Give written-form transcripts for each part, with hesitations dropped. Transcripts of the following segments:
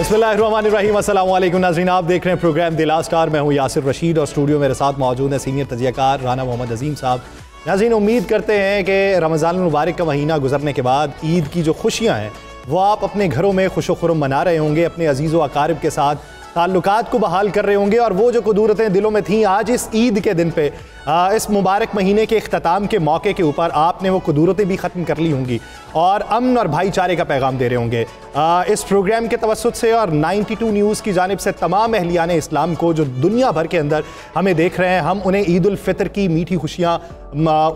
बिस्मिल्लाहिर्रहमानिर्रहीम, अस्सलाम वालेकुम नाज़रीन, आप देख रहे हैं प्रोग्राम द लास्ट आवर। मैं हूं यासिर रशीद और स्टूडियो मेरे साथ मौजूद हैं सीनियर तजियाकार राना मोहम्मद अजीम साहब। नाज़रीन, उम्मीद करते हैं कि रमज़ान मुबारक का महीना गुजरने के बाद ईद की जो खुशियाँ हैं वो आप अपने घरों में खुशो खुर्रम मना रहे होंगे, अपने अजीज़ व अकारिब के साथ ताल्लुकात को बहाल कर रहे होंगे और वो जो कुदूरतें दिलों में थीं आज इस ईद के दिन पे इस मुबारक महीने के इख्तिताम के मौके के ऊपर आपने वो कुदूरतें भी ख़त्म कर ली होंगी और अमन और भाईचारे का पैगाम दे रहे होंगे। इस प्रोग्राम के तवस्सुत से और 92 न्यूज़ की जानिब से तमाम अहलियान इस्लाम को जो दुनिया भर के अंदर हमें देख रहे हैं, हम उन्हें ईद उल फितर की मीठी खुशियाँ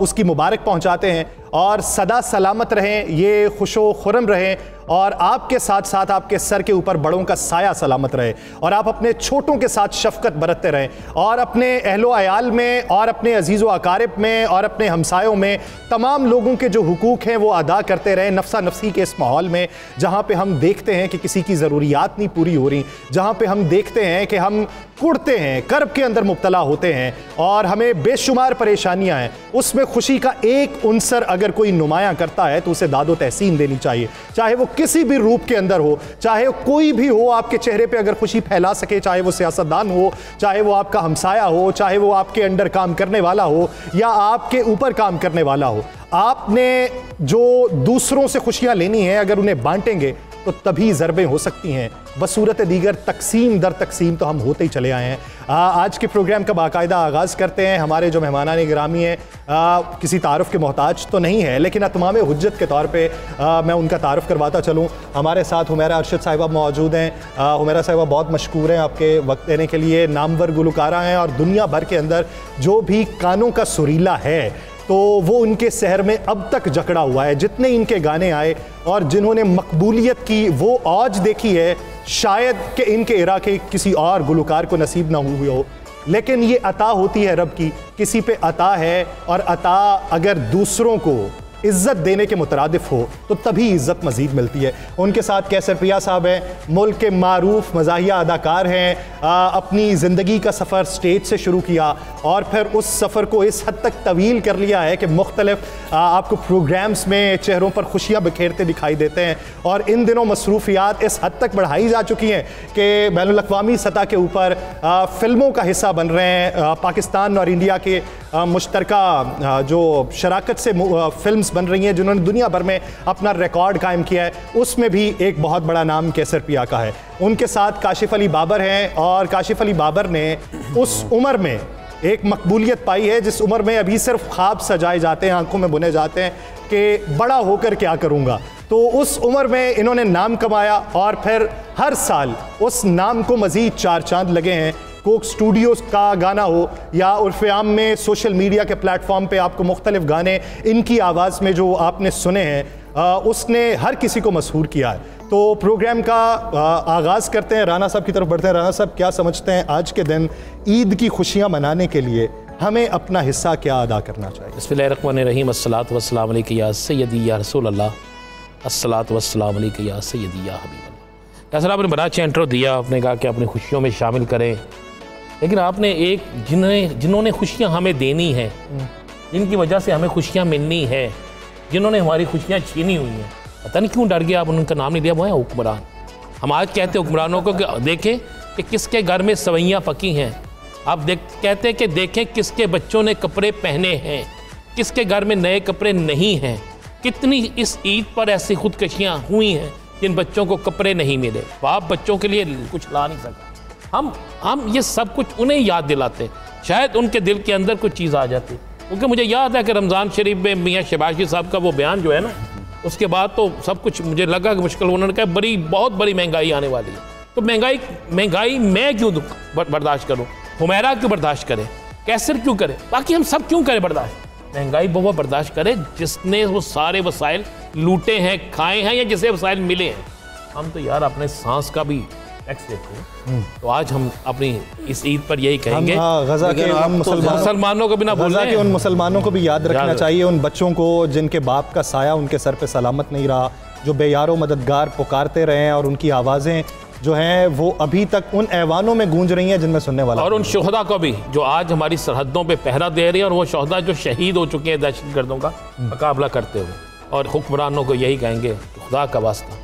उसकी मुबारक पहुँचाते हैं और सदा सलामत रहें, ये खुशो खुर्रम रहें और आपके साथ साथ आपके सर के ऊपर बड़ों का साया सलामत रहे और आप अपने छोटों के साथ शफकत बरतते रहें और अपने अहलो अयाल में और अपने अजीज़ व अकारिब में और अपने हमसायों में तमाम लोगों के जो हुकूक हैं वो अदा करते रहें। नफ्सा नफ्सी के इस माहौल में जहाँ पे हम देखते हैं कि किसी की ज़रूरियात नहीं पूरी हो रही, जहाँ पे हम देखते हैं कि हम कुड़ते हैं, कर्ब के अंदर मुब्तला होते हैं और हमें बेशुमार परेशानियां हैं, उसमें खुशी का एक उनसर अगर कोई नुमायां करता है तो उसे दादो तहसीन देनी चाहिए, चाहे वो किसी भी रूप के अंदर हो, चाहे कोई भी हो आपके चेहरे पे अगर खुशी फैला सके, चाहे वो सियासतदान हो, चाहे वो आपका हमसाया हो, चाहे वो आपके अंडर काम करने वाला हो या आपके ऊपर काम करने वाला हो। आपने जो दूसरों से खुशियां लेनी है अगर उन्हें बांटेंगे तो तभी ज़रबें हो सकती हैं, बसूरत दीगर तकसीम दर तकसीम तो हम होते ही चले आए हैं। आज के प्रोग्राम का बाकायदा आगाज़ करते हैं। हमारे जो मेहमानान गिरामी हैं किसी तारुफ़ के मोहताज तो नहीं है, लेकिन अतमाम हुज्जत के तौर पे मैं उनका तारुफ़ करवाता चलूँ। हमारे साथ हुमैरा अरशद साहिबा मौजूद हैं। हुमैरा साहिबा बहुत मशकूर हैं आपके वक्त देने के लिए, नामवर गुलकारा हैं और दुनिया भर के अंदर जो भी कानों का सुरीला है तो वो उनके शहर में अब तक जकड़ा हुआ है। जितने इनके गाने आए और जिन्होंने मकबूलियत की वो आज देखी है, शायद कि इनके इरा के किसी और गुलकार को नसीब ना हुई हो, लेकिन ये अता होती है रब की, किसी पे अता है और अता अगर दूसरों को इज़्ज़त देने के मुतरादिफ हो तो तभी इज़्ज़त मज़ीद मिलती है। उनके साथ कैसर पिया साहब हैं, मुल्क के मारूफ मज़ाहिया अदाकार हैं, अपनी ज़िंदगी का सफ़र स्टेज से शुरू किया और फिर उस सफ़र को इस हद तक तवील कर लिया है कि मुख्तलिफ आपको प्रोग्राम्स में चेहरों पर खुशियाँ बिखेरते दिखाई देते हैं और इन दिनों मसरूफ़ियात इस हद तक बढ़ाई जा चुकी हैं कि बैनुल-अक़वामी सतह के ऊपर फ़िल्मों का हिस्सा बन रहे हैं। पाकिस्तान और इंडिया के मुश्तरका जो शराकत से फ़िल्म्स बन रही हैं जिन्होंने दुनिया भर में अपना रिकॉर्ड कायम किया है, उसमें भी एक बहुत बड़ा नाम कैसर पिया का है। उनके साथ काशिफ़ अली बाबर हैं और काशिफ़ अली बाबर ने उस उम्र में एक मकबूलियत पाई है जिस उम्र में अभी सिर्फ ख्वाब सजाए जाते हैं, आंखों में बुने जाते हैं कि बड़ा होकर क्या करूँगा। तो उस उम्र में इन्होंने नाम कमाया और फिर हर साल उस नाम को मज़ीद चार चांद लगे हैं। कोक स्टूडियोज़ का गाना हो या उर्फ़ आम में सोशल मीडिया के प्लेटफॉर्म पे आपको मुख्तलिफ गाने इनकी आवाज़ में जो आपने सुने हैं उसने हर किसी को मशहूर किया है। तो प्रोग्राम का आगाज़ करते हैं, राना साहब की तरफ बढ़ते हैं। राना साहब, क्या समझते हैं आज के दिन ईद की खुशियाँ मनाने के लिए हमें अपना हिस्सा क्या अदा करना चाहिए? बिस्मिल्लाहिर्रहमानिर्रहीम, अस्सलातु वस्सलाम अलैका या सय्यदी या रसूल अल्लाह, अस्सलातु वस्सलाम अलैका या सय्यदी या हबीब अल्लाह। जैसा आपने बड़ा अच्छा इंट्रो दिया, आपने कहा कि अपनी खुशियों में शामिल करें, लेकिन आपने एक जिन्होंने खुशियाँ हमें देनी हैं, जिनकी वजह से हमें खुशियाँ मिलनी है, जिन्होंने हमारी खुशियाँ छीनी हुई हैं, पता नहीं क्यों डर गया आप उनका नाम नहीं लिया, वो है हुक्मरान। हम आज कहते हैं हुक्मरानों को कि देखें कि किसके घर में सवैयाँ पकी हैं। आप कहते हैं कि देखें किसके बच्चों ने कपड़े पहने हैं, किसके घर में नए कपड़े नहीं हैं। कितनी इस ईद पर ऐसी खुदकशियाँ हुई हैं जिन बच्चों को कपड़े नहीं मिले, बाप बच्चों के लिए कुछ ला नहीं सका। हम ये सब कुछ उन्हें याद दिलाते, शायद उनके दिल के अंदर कुछ चीज़ आ जाती। क्योंकि मुझे याद है कि रमज़ान शरीफ में मियाँ शहबाज़ साहब का वो बयान जो है ना, उसके बाद तो सब कुछ मुझे लगा कि मुश्किल। उन्होंने कहा बहुत बड़ी महंगाई आने वाली है, तो महंगाई मैं क्यों बर्दाश्त करूँ, हुमैरा क्यों बर्दाश्त करे, कैसर क्यों करे, बाकी हम सब क्यों करें बर्दाश्त। महंगाई वो बर्दाश्त करे जिसने वो सारे वसाइल लूटे हैं, खाए हैं या जिसे वसाइल मिले हैं। हम तो यार अपने सांस का भी टैक्स देते हैं। तो आज हम अपनी इस ईद पर यही कहेंगे, गज़ा के मुसलमानों को भी ना भूलें, उन मुसलमानों को भी याद रखना चाहिए, उन बच्चों को जिनके बाप का साया उनके सर पे सलामत नहीं रहा, जो बेयारो मददगार पुकारते रहे हैं और उनकी आवाज़ें जो हैं वो अभी तक उन ऐवानों में गूंज रही हैं जिनमें सुनने वाला, और उन शोहदा को भी जो आज हमारी सरहदों पे पहरा दे रही है, और वो शोहदा जो शहीद हो चुके हैं दहशतगर्दों का मुकाबला करते हुए। और हुक्मरानों को यही कहेंगे, खुदा का वास्ता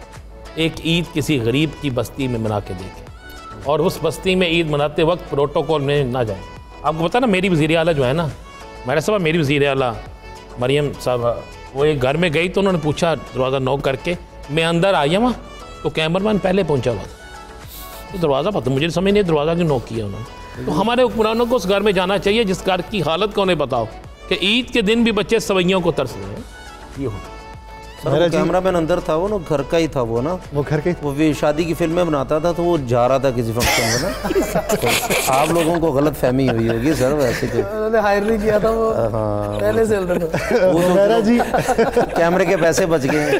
एक ईद किसी गरीब की बस्ती में मना के देखें और उस बस्ती में ईद मनाते वक्त प्रोटोकॉल में ना जाए। आपको पता ना मेरी वज़ीर आला जो है ना, मेरा साहब मेरी वज़ीर आला मरियम साहब, वो एक घर में गई तो उन्होंने पूछा दरवाज़ा नॉक करके, मैं अंदर आया वहाँ तो कैमरामैन पहले पहुँचा हुआ था। तो दरवाज़ा पता मुझे समझ नहीं दरवाज़ा क्यों नॉक किया उन्होंने। तो हमारे हुक्मरानों को उस घर में जाना चाहिए जिस घर की हालत को उन्हें बताओ कि ईद के दिन भी बच्चे सवैयों को तरस रहे हैं। ये हो सर कैमरामैन अंदर था, वो ना घर का ही था वो ना, वो घर के वो भी शादी की फिल्में बनाता था तो वो जा रहा था किसी फंक्शन में ना तो आप लोगों को गलत फहमी हुई होगी सर, वैसे तो उन्होंने हायर नहीं किया था वो पहले से ऑलरेडी। वो मेरा जी कैमरे के पैसे बच गए,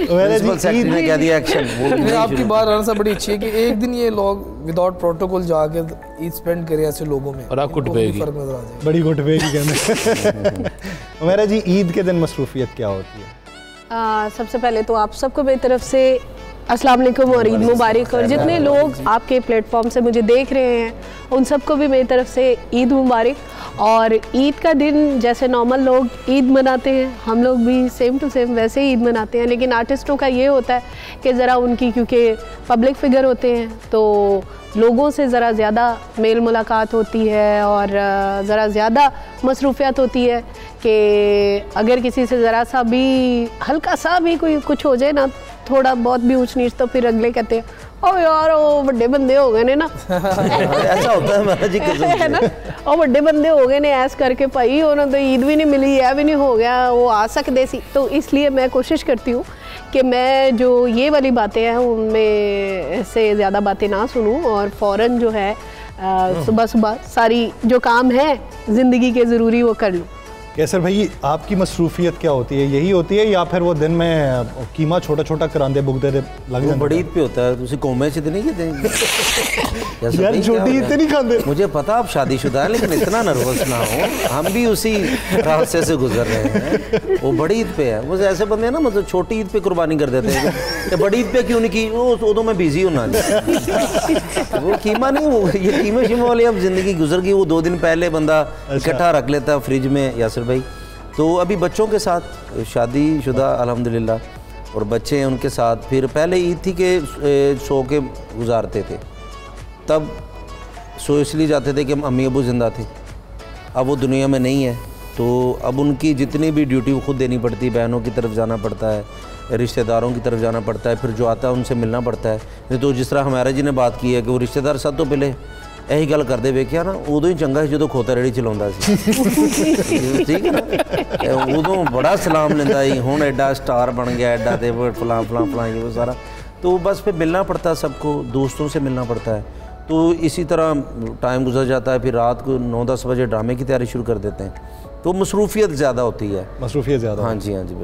प्रिंसिपल सेक्रेटरी ने कह दिया एक्शन। लेकिन आपकी बात राना साहब बड़ी अच्छी है कि एक दिन ये लोग विदाउट प्रोटोकॉल जाके ईद स्पेंड करें ऐसे लोगों में, और आपको इनको भी फर्क नजर आ जाए। बड़ी गुट पे कहने मेरा जी ईद के दिन मसरूफियत क्या होती है? सबसे पहले तो आप सबको मेरी तरफ से अस्सलाम वालेकुम और ईद मुबारक। और जितने लोग आपके प्लेटफॉर्म से मुझे देख रहे हैं उन सबको भी मेरी तरफ से ईद मुबारक। और ईद का दिन जैसे नॉर्मल लोग ईद मनाते हैं, हम लोग भी सेम टू सेम वैसे ही ईद मनाते हैं। लेकिन आर्टिस्टों का ये होता है कि ज़रा उनकी, क्योंकि पब्लिक फिगर होते हैं तो लोगों से ज़रा ज़्यादा मेल मुलाकात होती है और ज़रा ज़्यादा मसरूफियत होती है कि अगर किसी से ज़रा सा भी हल्का सा भी कोई कुछ हो जाए ना, थोड़ा बहुत भी ऊंच नीच, तो फिर अगले कहते हैं ओ यार वो बड़े बंदे हो गए ने ना ऐसा होता है महाराज जी है ना, और बड़े बंदे हो गए ने ऐस करके भाई उन्होंने तो ईद भी नहीं मिली, यह भी नहीं हो गया, वो आ सकते सी। तो इसलिए मैं कोशिश करती हूँ कि मैं जो ये वाली बातें हैं उनमें से ज़्यादा बातें ना सुनूं और फ़ौरन जो है सुबह सुबह सारी जो काम है ज़िंदगी के ज़रूरी वो कर लूँ। कैसर भाई आपकी मसरूफियत क्या होती है? यही होती है या फिर वो दिन में कीमा छोटा छोटा करांदे बुगदे लग वो बड़ी ईद पे होता है, तुसी कौमे च नहीं कहते यार छोटी ईद नहीं खाते। मुझे पता आप शादीशुदा हैं लेकिन इतना नर्वस ना हो, हम भी उसी रास्ते से गुजर रहे हैं। वो बड़ी ईद पे है, वो ऐसे बंदे हैं ना मतलब छोटी ईद पे कुर्बानी कर देते हैं कि बड़ी ईद पे क्यों नहीं की, वो तो मैं बिजी हूँ ना। वो कीमा नहीं, वो ये कीमे शीमे वाली अब ज़िंदगी गुजर गई। वो 2 दिन पहले बंदा इकट्ठा रख लेता फ्रिज में यासिर भाई। तो अभी बच्चों के साथ शादीशुदा अल्हम्दुलिल्लाह और बच्चे हैं उनके साथ, फिर पहले ईद थी कि सो के गुजारते थे, तब सो इसलिए जाते थे कि अम्मी अबू ज़िंदा थे, अब वो दुनिया में नहीं है तो अब उनकी जितनी भी ड्यूटी वो खुद देनी पड़ती है। बहनों की तरफ जाना पड़ता है, रिश्तेदारों की तरफ जाना पड़ता है, फिर जो आता है उनसे मिलना पड़ता है। नहीं तो जिस तरह हमारा जी ने बात की है कि वो रिश्तेदार साथ तो पहले यही गल करते वेख्या ना, उदों ही चंगा जो खोता रेड़ी चलाता ठीक है ना, उदों बड़ा सलाम लेंदा ही, हुण एडा स्टार बन गया, एडा ते फलां फलां फलां ये वो सारा। तो बस फिर मिलना पड़ता है सबको, दोस्तों से मिलना पड़ता है। तो इसी तरह टाइम गुजर जाता है। फिर रात को 9-10 बजे ड्रामे की तैयारी शुरू कर देते हैं। तो मसरूफियत ज़्यादा होती है। मसरूफियत ज़्यादा? हाँ जी, हाँ जी, बिल्कुल।